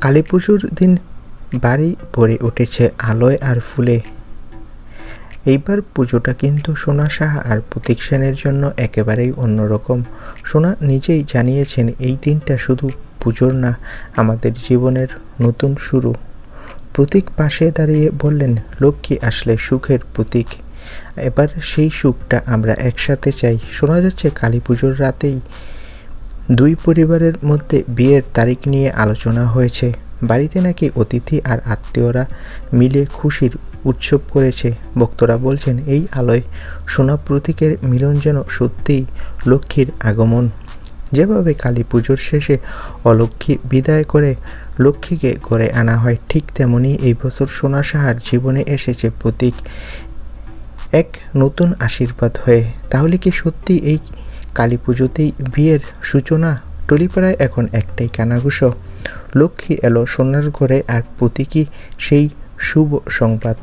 কালীপুজোর দিন বাড়ি ভরে উঠেছে আলোয় আর ফুলে। এইবার পুজোটা কিন্তু সোনা সাহা আর প্রতীক সেনের জন্য একেবারেই অন্যরকম। সোনা নিজেই জানিয়েছেন এই দিনটা শুধু পুজোর না, আমাদের জীবনের নতুন শুরু। প্রতীক পাশে দাঁড়িয়ে বললেন, লক্ষ্মী আসলে সুখের প্রতীক। এবার সেই সুখটা আমরা একসাথে চাই। শোনা যাচ্ছে কালী পুজোর রাতেই দুই পরিবারের মধ্যে বিয়ের তারিখ নিয়ে আলোচনা হয়েছে। বাড়িতে নাকি অতিথি আর আত্মীয়রা মিলে খুশির উৎসব করেছে। ভক্তরা বলছেন এই আলোয় সোনা প্রতীকের মিলন যেন সত্যিই লক্ষ্মীর আগমন। যেভাবে কালী পুজোর শেষে অলক্ষ্মী বিদায় করে লক্ষ্মীকে ঘরে আনা হয়, ঠিক তেমনি এই বছর সোনা সাহার জীবনে এসেছে প্রতীক, এক নতুন আশীর্বাদ হয়ে। তাহলে কি সত্যি এই কালী পুজোতেই বিয়ের সূচনা? টলিপাড়ায় এখন একটাই কানাঘুষো, লক্ষ্মী এলো সোনার ঘরে আর প্রতীকী সেই শুভ সংবাদ।